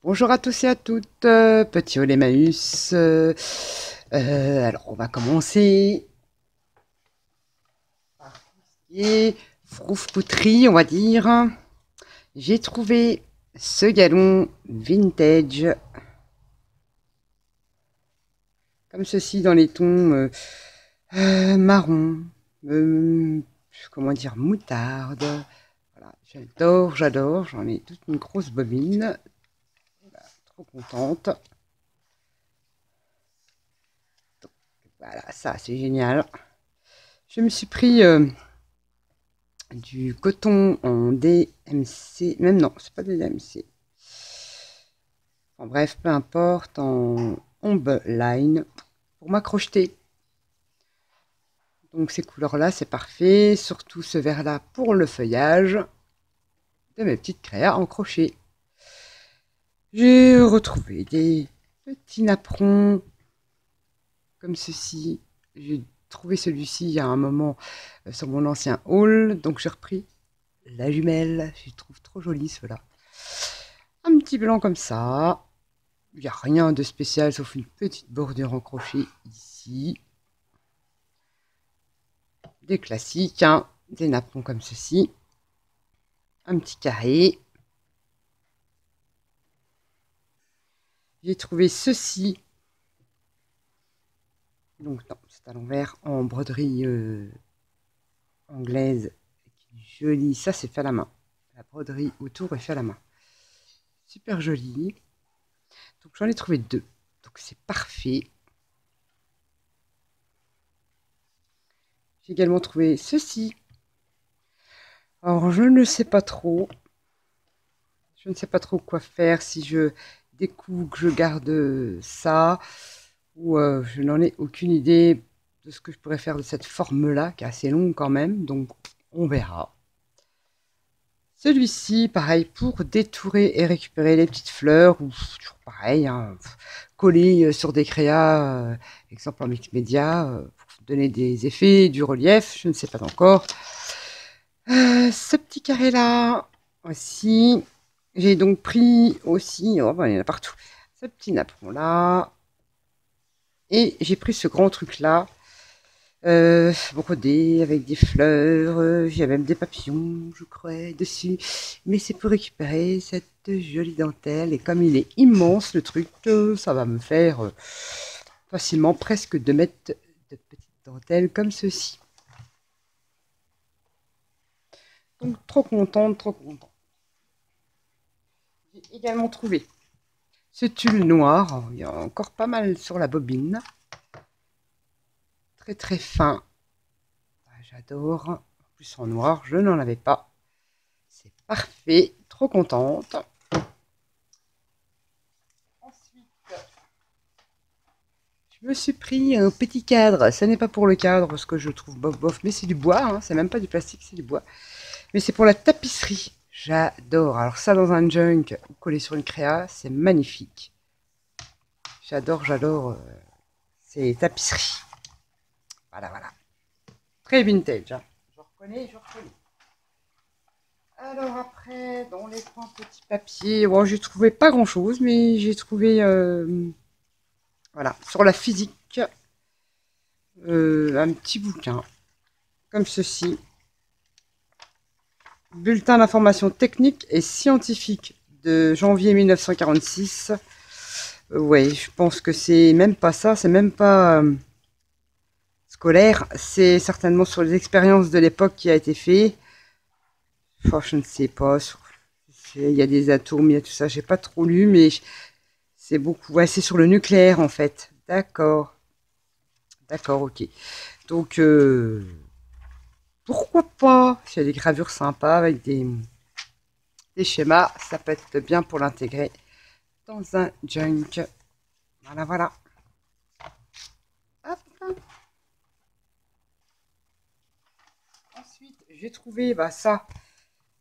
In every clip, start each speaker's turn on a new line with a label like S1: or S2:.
S1: Bonjour à tous et à toutes, petit Olémaüs. Alors, on va commencer par ce qui est froufrouterie, on va dire. J'ai trouvé ce galon vintage, comme ceci, dans les tons marron, euh, comment dire, moutarde. Voilà, j'adore, j'en ai toute une grosse bobine. Voilà, trop contente. Voilà, ça, c'est génial. Je me suis pris du coton en DMC, même non, c'est pas des DMC. En bref, peu importe, en ombre line pour m'accrocher. Donc ces couleurs-là, c'est parfait, surtout ce vert-là pour le feuillage de mes petites créas en crochet. J'ai retrouvé des petits napperons comme ceci. J'ai trouvé celui-ci il y a un moment sur mon ancien haul, donc j'ai repris la jumelle. Je trouve trop joli cela. Un petit blanc comme ça. Il n'y a rien de spécial sauf une petite bordure en crochet ici. Des classiques, hein, des napperons comme ceci. Un petit carré. J'ai trouvé ceci. Donc non, c'est à l'envers en broderie anglaise. Joli, ça c'est fait à la main. La broderie autour est fait à la main. Super joli. Donc j'en ai trouvé deux. Donc c'est parfait. J'ai également trouvé ceci. Alors je ne sais pas trop. Je ne sais pas trop quoi faire, si je découpe, que je garde ça, ou je n'en ai aucune idée de ce que je pourrais faire de cette forme-là, qui est assez longue quand même, donc on verra. Celui-ci, pareil, pour détourer et récupérer les petites fleurs, ou toujours pareil, hein, coller sur des créas, exemple en multimédia, pour donner des effets, du relief, je ne sais pas encore. Ce petit carré-là aussi, j'ai donc pris aussi, oh ben, il y en a partout, ce petit napperon-là, et j'ai pris ce grand truc-là, brodé avec des fleurs, il y a même des papillons, je crois, dessus, mais c'est pour récupérer cette jolie dentelle, et comme il est immense le truc, ça va me faire facilement presque 2 mètres de petite dentelle comme ceci. Donc trop contente, trop contente. J'ai également trouvé ce tulle noir, il y a encore pas mal sur la bobine. Très très fin. J'adore. En plus en noir, je n'en avais pas. C'est parfait. Trop contente. Ensuite, je me suis pris un petit cadre. Ce n'est pas pour le cadre parce que je trouve bof bof, mais c'est du bois. Hein. C'est même pas du plastique, c'est du bois. Mais c'est pour la tapisserie. J'adore. Alors ça dans un junk collé sur une créa, c'est magnifique. J'adore ces tapisseries. Voilà, voilà. Très vintage. Hein. Je reconnais, je reconnais. Alors après, dans les coins petits papiers, bon, j'ai trouvé pas grand-chose, mais j'ai trouvé, voilà, sur la physique, un petit bouquin, comme ceci. Bulletin d'information technique et scientifique de janvier 1946. Ouais, je pense que c'est même pas ça, c'est même pas scolaire, c'est certainement sur les expériences de l'époque qui a été fait. Oh, je ne sais pas, il y a des atomes, il y a tout ça, j'ai pas trop lu, mais c'est beaucoup, ouais, c'est sur le nucléaire en fait. D'accord, d'accord, ok. Donc, pourquoi pas, s'il y a des gravures sympas avec des schémas, ça peut être bien pour l'intégrer dans un junk. Voilà, voilà. Hop. Ensuite, j'ai trouvé, bah ça,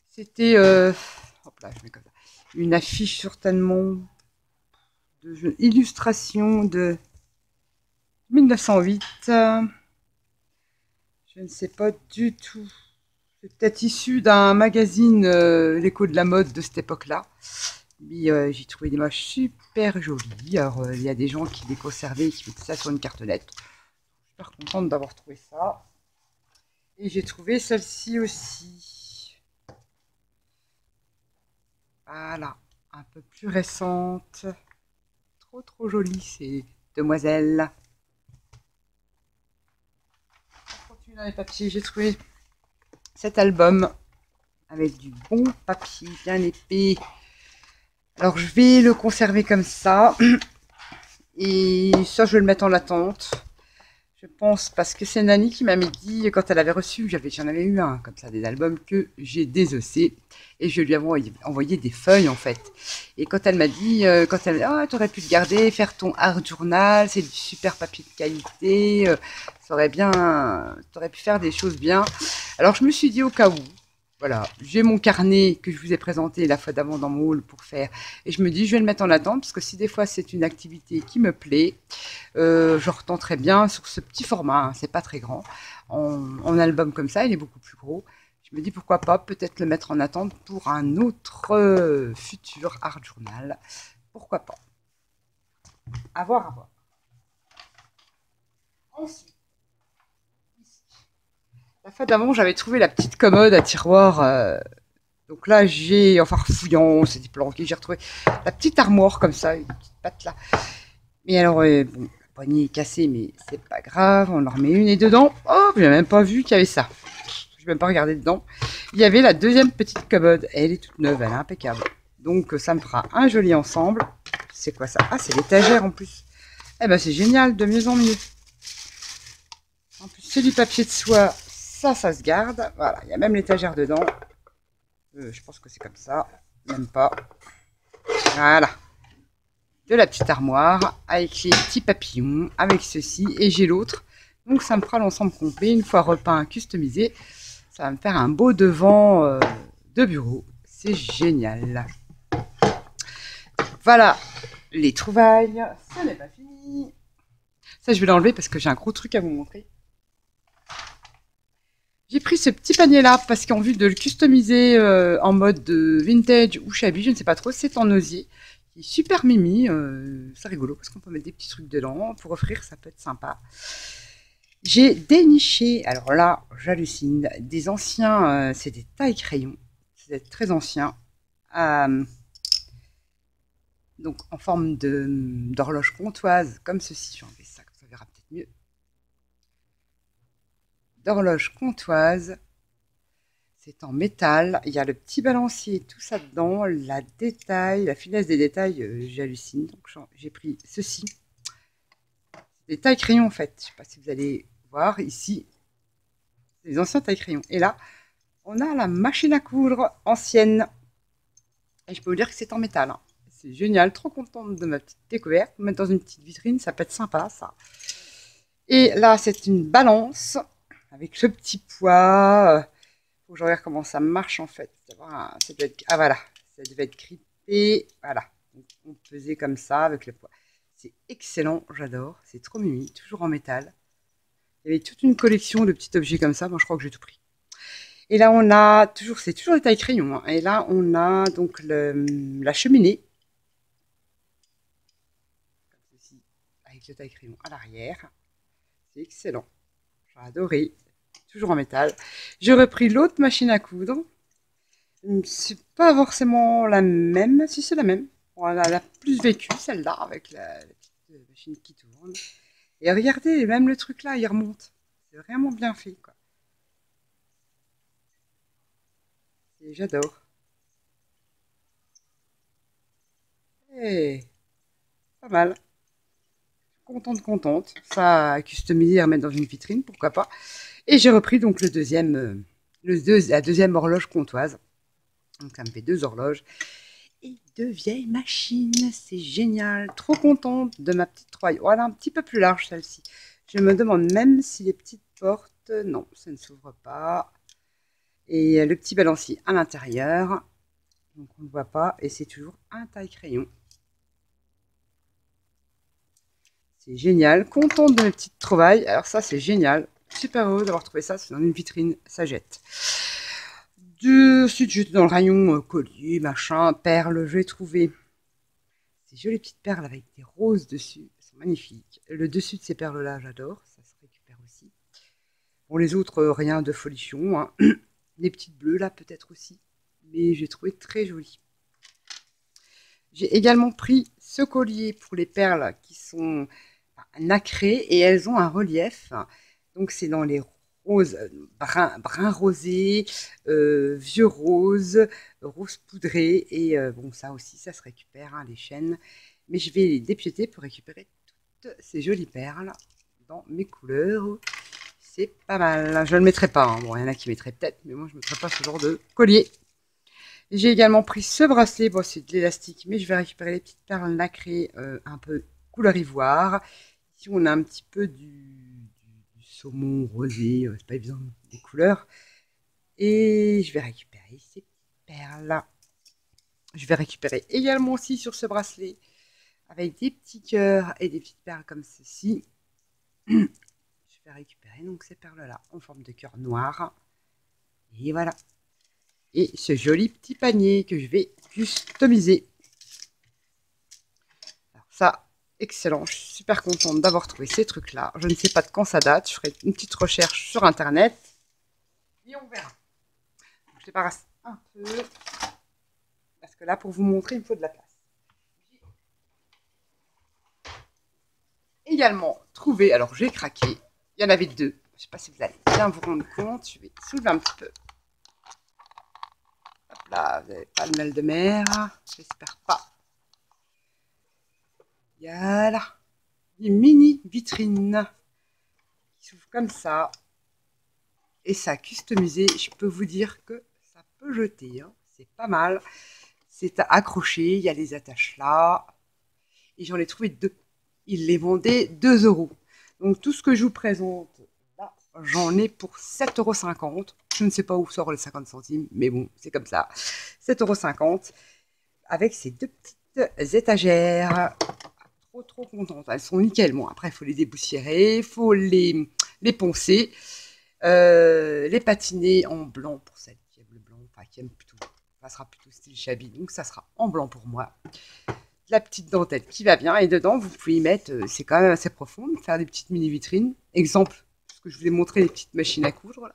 S1: c'était, hop là, je mets comme ça, une affiche certainement de illustration de 1908. Je ne sais pas du tout. C'est peut-être issu d'un magazine, l'écho de la mode de cette époque-là. Mais j'ai trouvé des moches super jolies. Alors, il y a des gens qui les conservaient et qui mettaient ça sur une cartonnette. Je suis super contente d'avoir trouvé ça. Et j'ai trouvé celle-ci aussi. Voilà, un peu plus récente. Trop jolie, ces demoiselles. On continue dans les papiers. J'ai trouvé cet album avec du bon papier bien épais. Alors je vais le conserver comme ça. Et ça, je vais le mettre en attente. Je pense parce que c'est Nani qui m'avait dit, quand elle avait reçu, j'en avais eu un comme ça, des albums que j'ai désossés. Et je lui avais envoyé des feuilles en fait. Et quand elle m'a dit, oh, t'aurais pu le garder, faire ton art journal, c'est du super papier de qualité, ça aurait bien, t'aurais pu faire des choses bien. Alors je me suis dit au cas où, voilà, j'ai mon carnet que je vous ai présenté la fois d'avant dans mon haul pour faire. Et je me dis, je vais le mettre en attente parce que si des fois c'est une activité qui me plaît, je retenterai bien sur ce petit format. Hein, c'est pas très grand. En album comme ça, il est beaucoup plus gros. Je me dis pourquoi pas peut-être le mettre en attente pour un autre futur art journal. Pourquoi pas. À voir, à voir. Ensuite, la fois d'avant, j'avais trouvé la petite commode à tiroir. Donc là, j'ai, enfin, fouillant, c'était planqué, j'ai retrouvé la petite armoire comme ça, une petite patte là. Mais alors, bon, la poignée est cassée, mais c'est pas grave, on en remet une. Et dedans, oh, j'ai même pas vu qu'il y avait ça. Je n'ai même pas regardé dedans. Il y avait la deuxième petite commode. Elle est toute neuve, elle est impeccable. Donc, ça me fera un joli ensemble. C'est quoi ça? Ah, c'est l'étagère en plus. Eh ben, c'est génial, de mieux en mieux. En plus, c'est du papier de soie. Ça se garde. Voilà, il y a même l'étagère dedans. Je pense que c'est comme ça. Même pas. Voilà. De la petite armoire avec les petits papillons, avec ceci. Et j'ai l'autre. Donc, ça me fera l'ensemble complet. Une fois repeint, customisé. Ça va me faire un beau devant de bureau. C'est génial. Voilà les trouvailles. Ça n'est pas fini. Ça, je vais l'enlever parce que j'ai un gros truc à vous montrer. J'ai pris ce petit panier-là parce qu'en vue de le customiser en mode vintage ou shabby, je ne sais pas trop, c'est en osier. Il est super mimi, c'est rigolo parce qu'on peut mettre des petits trucs dedans. Pour offrir, ça peut être sympa. J'ai déniché, alors là, j'hallucine, des anciens, c'est des tailles-crayons, c'est très ancien, donc en forme d'horloge comptoise, comme ceci, j'ai enlevé ça, ça verra peut-être mieux. D'horloge comptoise, c'est en métal, il y a le petit balancier, tout ça dedans, la détail, la finesse des détails, j'hallucine, donc j'ai pris ceci, des tailles-crayons en fait, je ne sais pas si vous allez voir ici, les anciens taille-crayons. Et là, on a la machine à coudre ancienne. Et je peux vous dire que c'est en métal. Hein. C'est génial, trop contente de ma petite découverte. Mettre dans une petite vitrine, ça peut être sympa, ça. Et là, c'est une balance avec le petit poids. Faut que je regarde comment ça marche en fait. Ah voilà, ça devait être grippé. Voilà, donc, on pesait comme ça avec le poids. C'est excellent, j'adore. C'est trop mimi, toujours en métal. Il y avait toute une collection de petits objets comme ça. Moi, je crois que j'ai tout pris. Et là, on a toujours, c'est toujours des tailles crayons. Hein. Et là, on a donc la cheminée. Comme ceci, avec le taille crayon à l'arrière. C'est excellent. J'ai adoré. Toujours en métal. J'ai repris l'autre machine à coudre. C'est pas forcément la même. Si, c'est la même. Bon, elle a plus vécu, celle-là, avec la petite machine qui tourne. Et regardez, même le truc là, il remonte. C'est vraiment bien fait, quoi. J'adore. Et pas mal. Contente. Ça à customiser, à remettre dans une vitrine, pourquoi pas. Et j'ai repris donc la deuxième horloge comptoise. Donc ça me fait 2 horloges. Et 2 vieilles machines. C'est génial. Trop contente de ma petite Royale. Voilà, un petit peu plus large celle-ci. Je me demande même si les petites portes... Non, ça ne s'ouvre pas. Et le petit balancier à l'intérieur. Donc on ne voit pas. Et c'est toujours un taille-crayon. C'est génial. Contente de mes petites trouvailles. Alors ça, c'est génial. Super heureux d'avoir trouvé ça. C'est dans une vitrine. Ça jette. Ensuite, j'étais dans le rayon collier, machin, perles. J'ai trouvé ces jolies petites perles avec des roses dessus. Elles sont magnifiques. Le dessus de ces perles-là, j'adore. Ça se récupère aussi. Bon, les autres, rien de folichon. Hein. Les petites bleues, là, peut-être aussi. Mais j'ai trouvé très jolies. J'ai également pris ce collier pour les perles qui sont nacrées et elles ont un relief. Donc, c'est dans les rose, brun rosé, vieux rose, rose poudré. Et bon, ça aussi, ça se récupère, hein, les chaînes. Mais je vais les dépioter pour récupérer toutes ces jolies perles dans mes couleurs. C'est pas mal. Je ne le mettrai pas. Hein. Bon, il y en a qui mettraient peut-être, mais moi, je ne mettrai pas ce genre de collier. J'ai également pris ce bracelet. Bon, c'est de l'élastique, mais je vais récupérer les petites perles nacrées un peu couleur ivoire. Ici, on a un petit peu du saumon rosé, c'est pas évident des couleurs. Et je vais récupérer ces perles-là. Je vais récupérer également aussi sur ce bracelet avec des petits cœurs et des petites perles comme ceci. Je vais récupérer donc ces perles-là en forme de cœur noir. Et voilà. Et ce joli petit panier que je vais customiser. Alors ça, excellent. Je suis super contente d'avoir trouvé ces trucs-là. Je ne sais pas de quand ça date. Je ferai une petite recherche sur Internet. Et on verra. Donc, je débarrasse un peu. Parce que là, pour vous montrer, il me faut de la place. J'ai également trouvé, alors j'ai craqué. Il y en avait deux. Je ne sais pas si vous allez bien vous rendre compte. Je vais soulever un petit peu. Hop là, vous n'avez pas le mal de mer. J'espère pas. Voilà. Des mini vitrines qui s'ouvrent comme ça. Et ça customisé, je peux vous dire que ça peut jeter. Hein. C'est pas mal. C'est accroché, il y a les attaches là. Et j'en ai trouvé deux. Ils les vendaient 2 €. Donc tout ce que je vous présente, là, j'en ai pour 7,50 €. Je ne sais pas où sort les 50 centimes, mais bon, c'est comme ça. 7,50 € avec ces deux petites étagères. Trop contente. Elles sont nickel. Bon, après, il faut les déboussiérer, il faut les poncer, les patiner en blanc pour celle qui aime le blanc, enfin qui aime plutôt, ça sera plutôt style shabby, donc ça sera en blanc pour moi. La petite dentelle qui va bien et dedans, vous pouvez y mettre, c'est quand même assez profond, faire des petites mini vitrines. Exemple, ce que je vous ai montré, les petites machines à coudre. Là.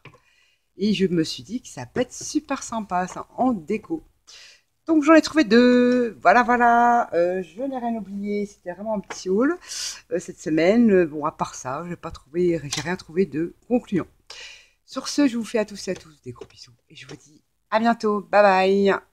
S1: Et je me suis dit que ça peut être super sympa, ça, en déco. Donc j'en ai trouvé deux, voilà, je n'ai rien oublié, c'était vraiment un petit haul cette semaine. Bon, à part ça, j'ai rien trouvé de concluant. Sur ce, je vous fais à tous et à tous des gros bisous et je vous dis à bientôt, bye bye.